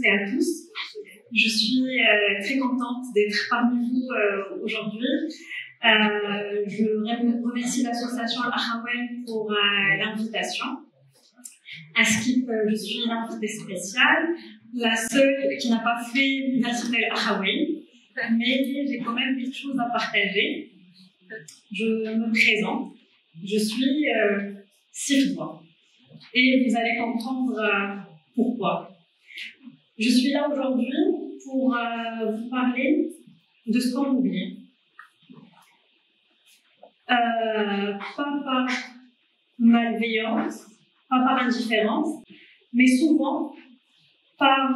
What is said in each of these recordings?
et à tous. Je suis très contente d'être parmi vous aujourd'hui. Je remercie l'association Al-Akhawain pour l'invitation. À Skip, je suis une invitée spéciale, la seule qui n'a pas fait l'université Al-Akhawain, mais j'ai quand même quelque chose à partager. Je me présente, je suis Sifwa et vous allez comprendre pourquoi. Je suis là aujourd'hui pour vous parler de ce qu'on oublie. Pas par malveillance, pas par indifférence, mais souvent par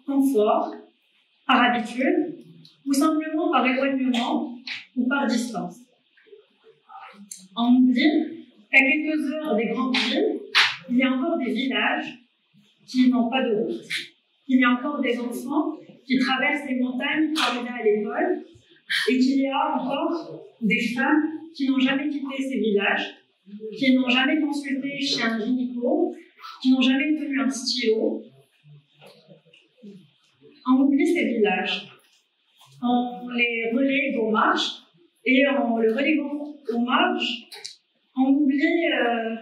confort, par habitude, ou simplement par éloignement ou par distance. On oublie qu'à quelques heures des grandes villes, il y a encore des villages qui n'ont pas de route. Il y a encore des enfants qui traversent les montagnes pour aller à l'école et qu'il y a encore des femmes qui n'ont jamais quitté ces villages, qui n'ont jamais consulté chez un gynéco, qui n'ont jamais tenu un stylo. On oublie ces villages. On les relègue aux marges et en le reléguant aux marges, on oublie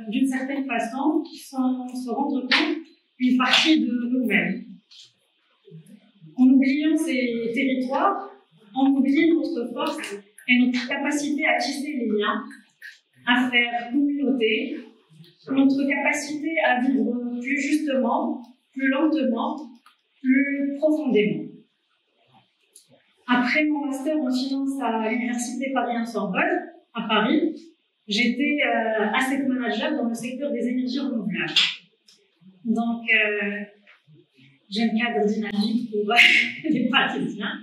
d'une certaine façon, sans se rendre compte, une partie de nous-mêmes. En oubliant ces territoires, on oublie notre force et notre capacité à tisser les liens, à faire communauté, notre capacité à vivre plus justement, plus lentement, plus profondément. Après mon master en finance à l'université Paris-Sorbonne, à Paris, j'étais asset manager dans le secteur des énergies renouvelables. Donc, j'ai un cadre dynamique pour les praticiens.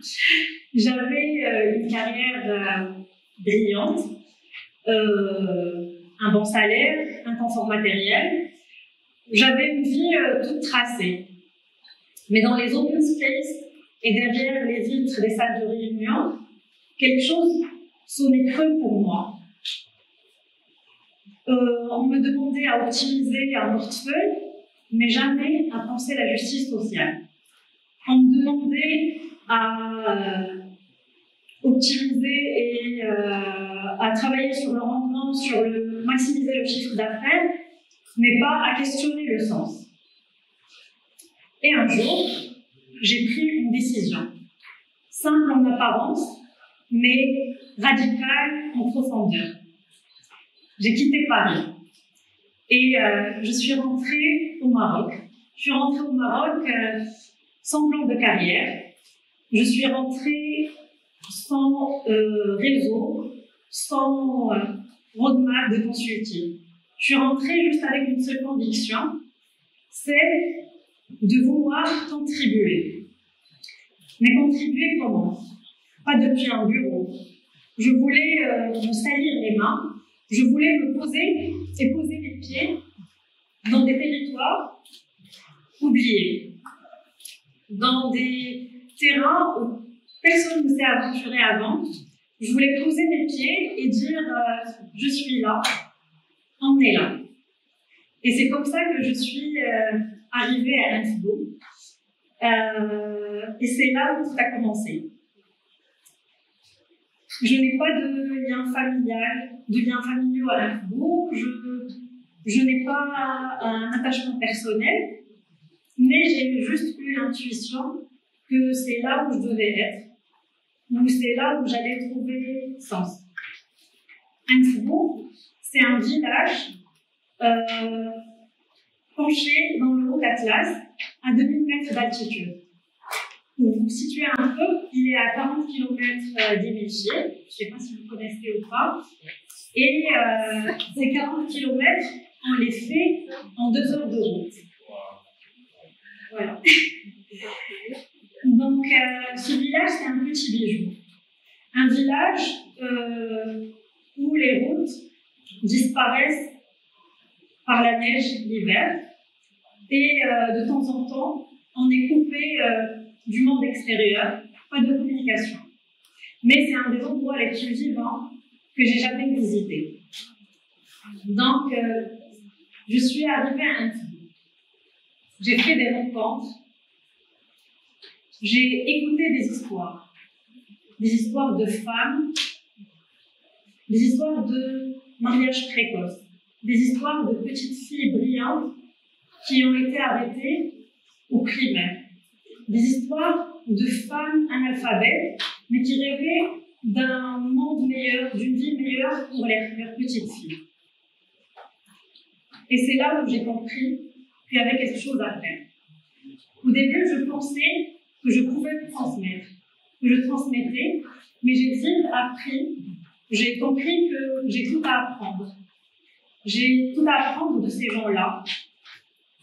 J'avais une carrière brillante, un bon salaire, un confort matériel. J'avais une vie toute tracée. Mais dans les open space et derrière les vitres des salles de réunion, quelque chose sonnait creux pour moi. On me demandait à optimiser un portefeuille, mais jamais à penser la justice sociale. On me demandait à optimiser et à travailler sur le rendement, maximiser le chiffre d'affaires, mais pas à questionner le sens. Et un jour, j'ai pris une décision, simple en apparence, mais radicale en profondeur. J'ai quitté Paris et je suis rentrée au Maroc. Je suis rentrée au Maroc sans plan de carrière. Je suis rentrée sans réseau, sans roadmap de consulting. Je suis rentrée juste avec une seule conviction, c'est de vouloir contribuer. Mais contribuer comment? Pas depuis un bureau. Je voulais me salir les mains, je voulais me poser et poser les pieds dans des territoires oubliés, dans des terrains où personne ne s'est aventuré avant. Je voulais poser mes pieds et dire je suis là, on est là. Et c'est comme ça que je suis arrivée à Info. Et c'est là où tout a commencé. Je n'ai pas de lien familial, de liens familiaux à Info. Je n'ai pas un attachement personnel, mais j'ai juste eu l'intuition que c'est là où je devais être, ou c'est là où j'allais trouver sens. Info, c'est un village penché dans le haut d'Atlas, à 2000 mètres d'altitude. Pour vous situer un peu, il est à 40 km d'Émigier, je ne sais pas si vous connaissez ou pas, et ces 40 km, on les fait en 2 heures de route. Voilà. Donc, ce village, c'est un petit bijou. Un village où les routes disparaissent par la neige l'hiver, et de temps en temps, on est coupé du monde extérieur, pas de communication. Mais c'est un des endroits les plus vivants que j'ai jamais visité. Donc, je suis arrivée à Info. J'ai fait des rencontres, j'ai écouté des histoires de femmes, des histoires de mariage précoce, des histoires de petites filles brillantes qui ont été arrêtées au primaire, des histoires de femmes analphabètes, mais qui rêvaient d'un monde meilleur, d'une vie meilleure pour leurs petites filles. Et c'est là où j'ai compris qu'il y avait quelque chose à faire. Au début, je pensais que je pouvais transmettre, que je transmettais, mais j'ai vite appris, j'ai compris que j'ai tout à apprendre. J'ai tout à apprendre de ces gens-là.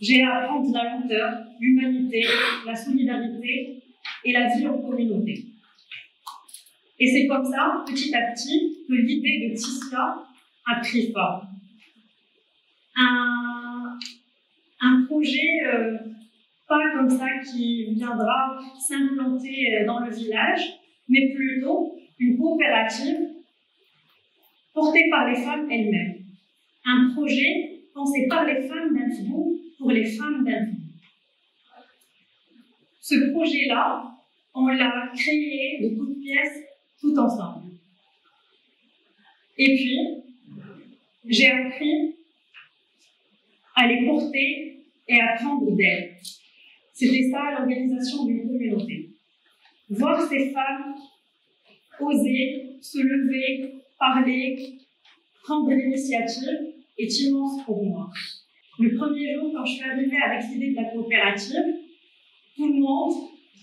J'ai à apprendre la lenteur, l'humanité, la solidarité et la vie en communauté. Et c'est comme ça, petit à petit, que l'idée de Tissia a pris forme. Un projet pas comme ça qui viendra s'implanter dans le village, mais plutôt une coopérative portée par les femmes elles-mêmes. Un projet pensé par les femmes d'Innsbruck pour les femmes d'Innsbruck. Ce projet-là, on l'a créé de toutes pièces, tout ensemble. Et puis, j'ai appris à les porter et à prendre d'elles. C'était ça l'organisation d'une communauté. Voir ces femmes oser, se lever, parler, prendre l'initiative est immense pour moi. Le premier jour, quand je suis arrivée avec l'idée de la coopérative, tout le monde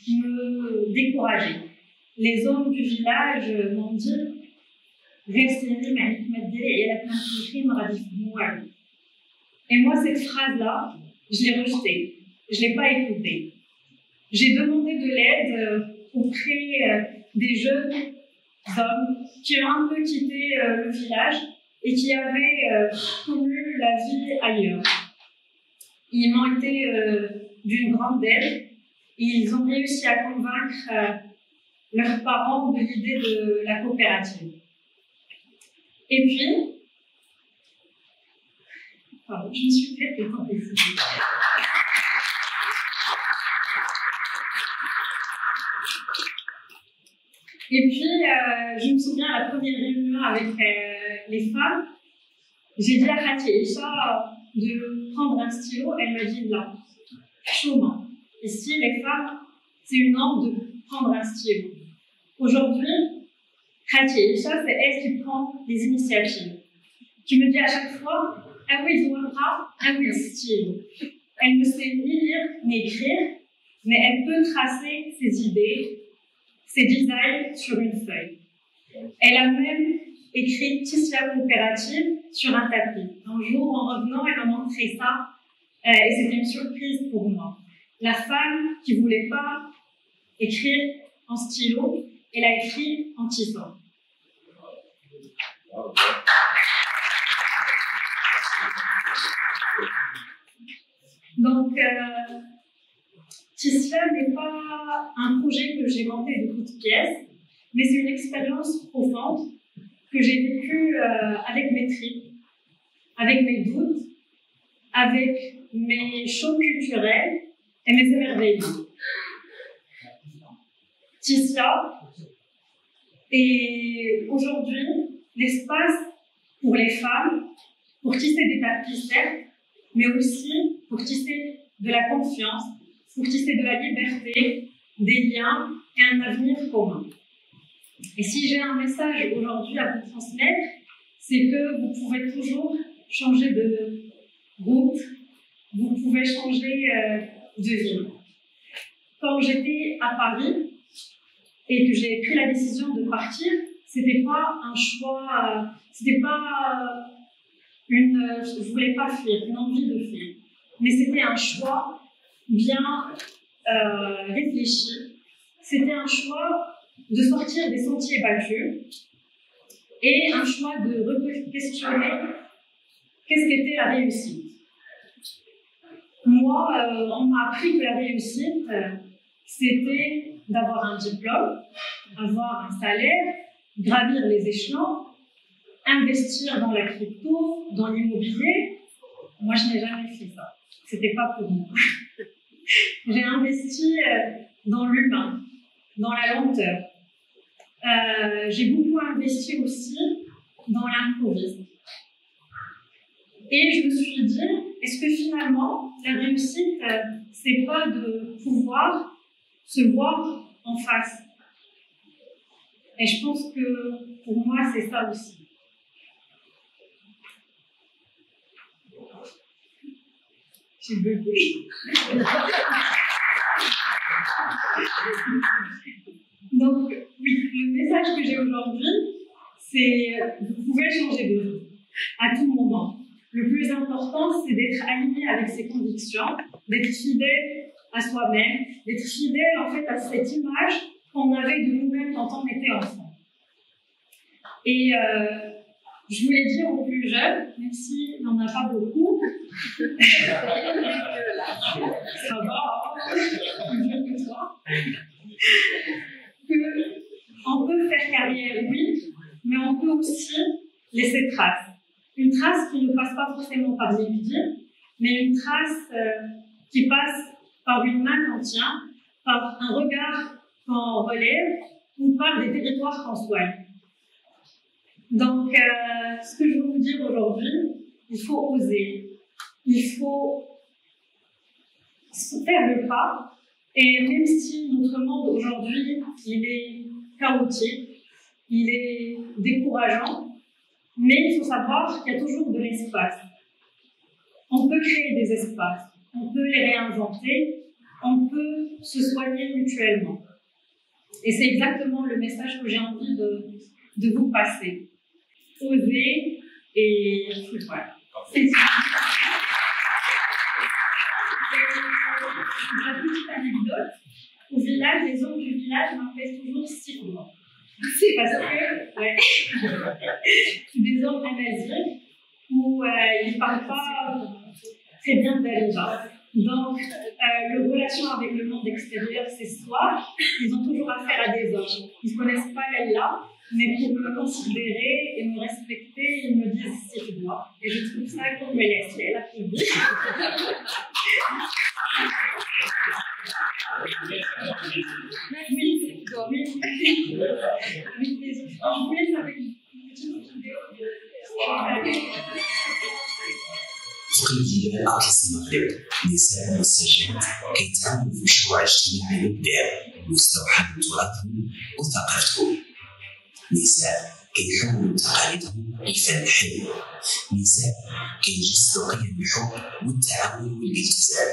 me décourageait. Les hommes du village m'ont dit et moi, cette phrase-là, je l'ai rejetée. Je ne l'ai pas écoutée. J'ai demandé de l'aide auprès des jeunes hommes qui ont un peu quitté le village et qui avaient connu la vie ailleurs. Ils m'ont été d'une grande aide et ils ont réussi à convaincre leurs parents de l'idée de la coopérative. Et puis, pardon, je me suis fait étendre. Et puis, je me souviens à la première réunion avec les femmes, j'ai dit à Khadija de prendre un stylo, elle m'a dit non, chaudement. Ici, les femmes, c'est une norme de prendre un stylo. Aujourd'hui, Khadija, c'est elle qui prend les initiatives, qui me dit à chaque fois ah oui, ah oui, stylo. Elle ne sait ni lire ni écrire, mais elle peut tracer ses idées, ses designs sur une feuille. Elle a même écrit Tissia coopérative sur un tapis. Un jour, en revenant, elle m'a montré ça, et c'était une surprise pour moi. La femme qui ne voulait pas écrire en stylo, elle a écrit en tissant. Donc, Tissia n'est pas un projet que j'ai monté de toutes pièces, mais c'est une expérience profonde que j'ai vécue avec mes tripes, avec mes doutes, avec mes chocs culturels et mes émerveillements. Tissia est aujourd'hui l'espace pour les femmes, pour tisser des tapis certes, mais aussi pour tisser de la confiance, pour tisser de la liberté, des liens et un avenir commun. Et si j'ai un message aujourd'hui à vous transmettre, c'est que vous pouvez toujours changer de route, vous pouvez changer de vie. Quand j'étais à Paris et que j'ai pris la décision de partir, c'était pas un choix, c'était pas je voulais pas fuir, une envie de fuir, mais c'était un choix bien réfléchi. C'était un choix de sortir des sentiers battus et un choix de questionner qu'est-ce qu'était la réussite. Moi, on m'a appris que la réussite, c'était d'avoir un diplôme, avoir un salaire, gravir les échelons, investir dans la crypto, dans l'immobilier. Moi, je n'ai jamais fait ça. C'était pas pour moi. J'ai investi dans l'humain, dans la lenteur. J'ai beaucoup investi aussi dans l'improviste. Et je me suis dit, est-ce que finalement, la réussite, c'est pas de pouvoir se voir en face? Et je pense que pour moi, c'est ça aussi. J'ai bugué. Donc, oui, le message que j'ai aujourd'hui, c'est vous pouvez changer de vie à tout moment. Le plus important, c'est d'être aligné avec ses convictions, d'être fidèle à soi-même, d'être fidèle en fait à cette image qu'on avait de nous-mêmes quand on était enfant. Et je voulais dire aux plus jeunes, même s'il n'y en a pas beaucoup, ça va, plus jeune que toi, qu'on peut faire carrière, oui, mais on peut aussi laisser trace. Une trace qui ne passe pas forcément par LinkedIn, mais une trace qui passe par une main qu'on tient, par un regard qu'on relève ou par des territoires qu'on soigne. Donc, ce que je veux vous dire aujourd'hui, il faut oser, il faut faire le pas, et même si notre monde aujourd'hui, il est chaotique, il est décourageant, mais il faut savoir qu'il y a toujours de l'espace. On peut créer des espaces, on peut les réinventer, on peut se soigner mutuellement. Et c'est exactement le message que j'ai envie de vous passer. Oser et voilà. C'est ça. Une petite anecdote. Au village, les hommes du village m'appellent toujours Steve. C'est parce que c'est des hommes amazigh où ils ne parlent pas très bien d'Allah. Donc, leur relation avec le monde extérieur, c'est soit ils ont toujours affaire à des hommes. Ils ne connaissent pas Allah, mais pour me considérer et me respecter, ils me disent si je dois. Et je trouve ça qu'on me laisse la publique. Oui, c'est quoi. Oui. Avec les autres. Je vous laisse avec une petite vidéo. في الجبال أقصى المغرب نساء مساجات كيتعاملوا في مشروع اجتماعي مبدع مستوحى من تراثهم وثقافتهم. نساء كيحولوا تقاليدهم لفن حي. نساء كيجسدوا قيم الحب والتعاون والالتزام.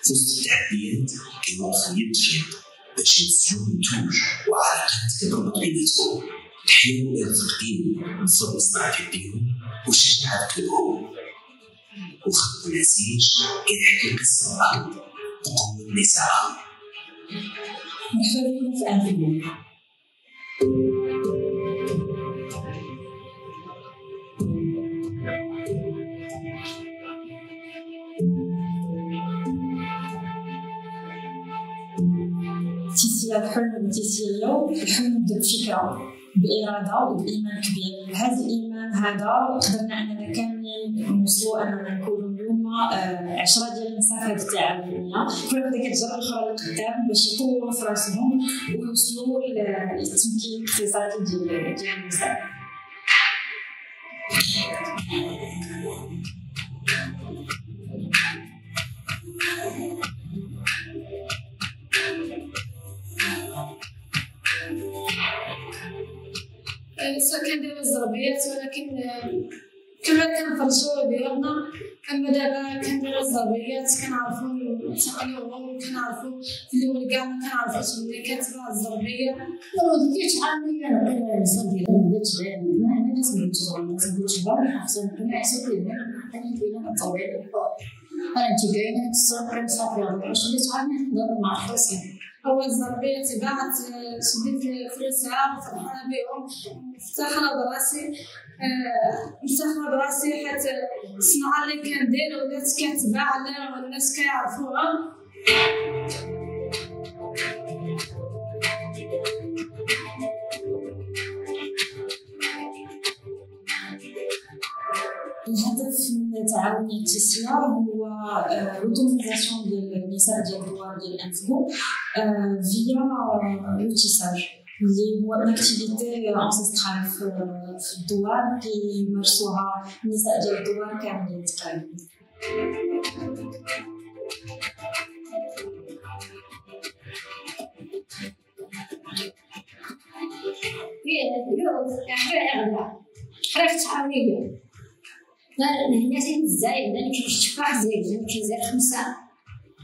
في وسط التحديات كيوقفوا يد في يد باش ينسجوا منتوج وعلاقات كتربط بيناتهم. تحيوا إرث قديم بفضل صناعة يديهم وشجاعة قلوبهم. وخط النسيج كيحكي قصة الأرض وقوة النساء. مرحبا بكم في أنفيو. تيسير الحلم تيسيريو الحلم نبدا بفكرة بإرادة وبإيمان كبير. هذا الإيمان هذا قدرنا أننا كاملين نوصلوا أننا نكونوا اليوم 10 ديال المسافات التعاونية، كل وحدة كتجر الأخرى لقدام باش يطوروا في راسهم ويوصلوا للتمكين الاقتصادي ديال النساء. سواء كان دابا الزربيات ولكن كما كنفرجوا ديالنا، اما دابا كنديروا الزربيات كنعرفوا نتقنوهم، كنعرفوا في الاول كاع ما كنعرفوش بلي كتباع الزربيه. وديك شحال من انا الانسان ديالي ما بداتش غير انا الناس ما بتشغل الناس بتشغل حسن كنحسوا بلي انا كاينه الطبيعي انا انت كاينه الصوت كنصافي واش اللي شحال من نهضر مع الخصم. هو الزربيه تباعت شديت فلوسها فرحانه بهم، مرتاحه براسي حيت الصناعه اللي كندير ولات كتباع والناس كيعرفوها. الهدف من التعاون التسيير هو l'autonomisation ديال النساء ديال الدوار ديال أنفقو فيا لوتيساج اللي هو الاكتيفيتي انسيسترال في الدوار كيمارسوها النساء ديال الدوار كاملين تقريبا. حركة تعاونية هنا تاين الزايد أنا كنمشي تفاح زايد أنا كنزيد 5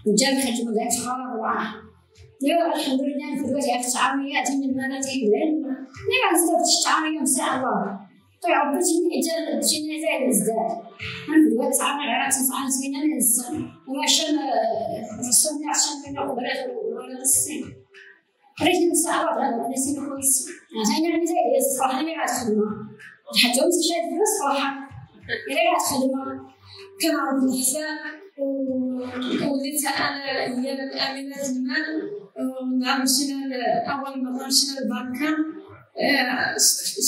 رجال كيخدموا زايد شهر 4 الحمد لله في الوقت عرفت تعاونيات من المناطق العلم لا عرفت التعاونية مساء الله طيب عرفتي تجينا زايد الزاد أنا في الوقت تعاوني على تنصحنا سمينا الإنسان وعشان رسولنا عشان كنا قبلات ولا السن ريت مساء الله هذا نسينا كويس أنا يعني زايد الصراحة أنا قاعد خدمة حتى ومسك شاد فلوس صراحة إلا قاعد خدمة كنعرف الحساب وليت أنا هي أمينة المال ونعم مشينا أول مرة مشينا للبنكة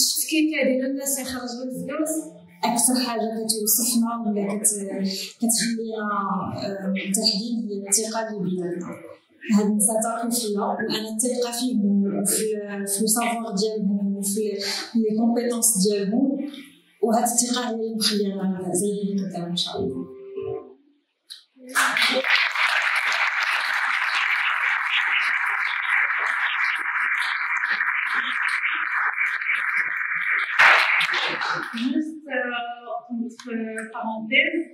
شفت كيف كيديروا الناس يخرجوا الفلوس. أكثر حاجة كتوصفنا ولا كتخلينا تحديد هي الثقة اللي بيناتنا. هاد النساء تاعهم فيا وأنا ثقة فيهم وفي السافوار ديالهم وفي لي كومبيتونس ديالهم وهاد الثقة هي اللي مخلينا زايدين قدام إن شاء الله. Juste entre parenthèses,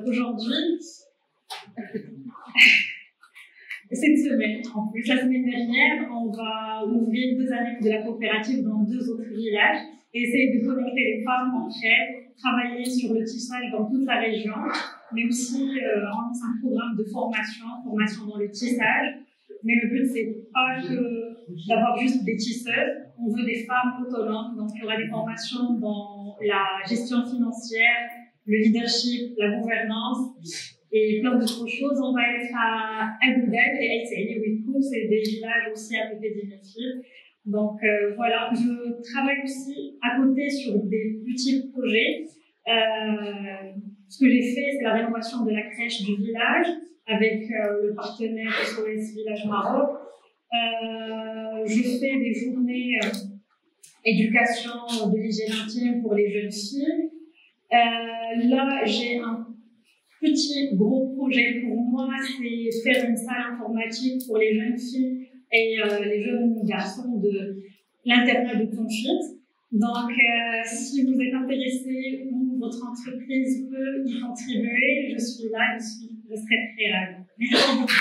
aujourd'hui, cette semaine, en plus, la semaine dernière, on va ouvrir 2 années de la coopérative dans 2 autres villages et essayer de connecter les femmes entre elles, travailler sur le tissage dans toute la région, mais aussi on lance un programme de formation dans le tissage. Mais le but, c'est pas que d'avoir juste des tisseuses, on veut des femmes autonomes, donc il y aura des formations dans la gestion financière, le leadership, la gouvernance et plein d'autres choses. On va être à Agoudal et Aïtsaïli, Wikou, c'est des villages aussi à côté d'Inefil. Donc voilà, je travaille aussi à côté sur des petits projets. Ce que j'ai fait, c'est la rénovation de la crèche du village avec le partenaire SOS Village Maroc. Je fais des journées éducation de l'hygiène intime pour les jeunes filles. Là, j'ai un petit gros projet pour moi, c'est faire une salle informatique pour les jeunes filles et les jeunes garçons de l'internat de Tonchit. Donc, si vous êtes intéressé ou votre entreprise peut y contribuer, je suis là, je serai très ravie. Merci beaucoup.